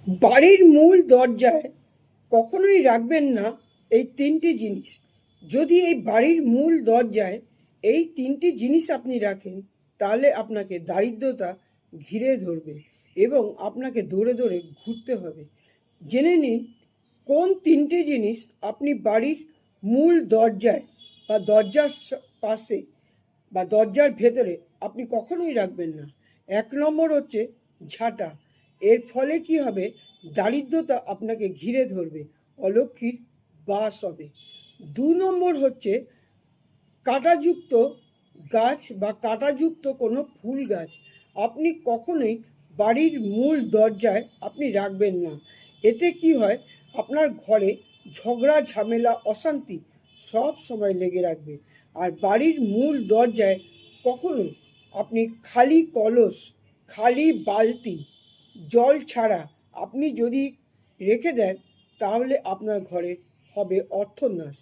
বাড়ির মূল দরজায় কখনোই রাখবেন না এই তিনটি জিনিস। যদি এই বাড়ির মূল দরজায় এই তিনটি জিনিস আপনি রাখেন, তাহলে আপনাকে দারিদ্রতা ঘিরে ধরবে এবং আপনাকে দৌড়ে দৌড়ে ঘুরতে হবে। জেনে নিন কোন তিনটি জিনিস আপনি বাড়ির মূল দরজায় বা দরজার পাশে বা দরজার ভেতরে আপনি কখনোই রাখবেন না। ১ নম্বর হচ্ছে ঝাঁটা। এর ফলে কি হবে? দারিদ্রতা আপনাকে ঘিরে ধরবে, অলক্ষীর বাস হবে। ২ নম্বর হচ্ছে কাঁটাযুক্ত গাছ বা কাঁটাযুক্ত কোনো ফুল গাছ আপনি কখনোই বাড়ির মূল দরজায় আপনি রাখবেন না। এতে কি হয়? আপনার ঘরে ঝগড়া ঝামেলা অশান্তি সব সময় লেগে রাখবে। আর বাড়ির মূল দরজায় কখনো আপনি খালি কলস, খালি বালতি, জল ছাড়া আপনি যদি রেখে দেন, তাহলে আপনার ঘরে হবে অর্থনাশ।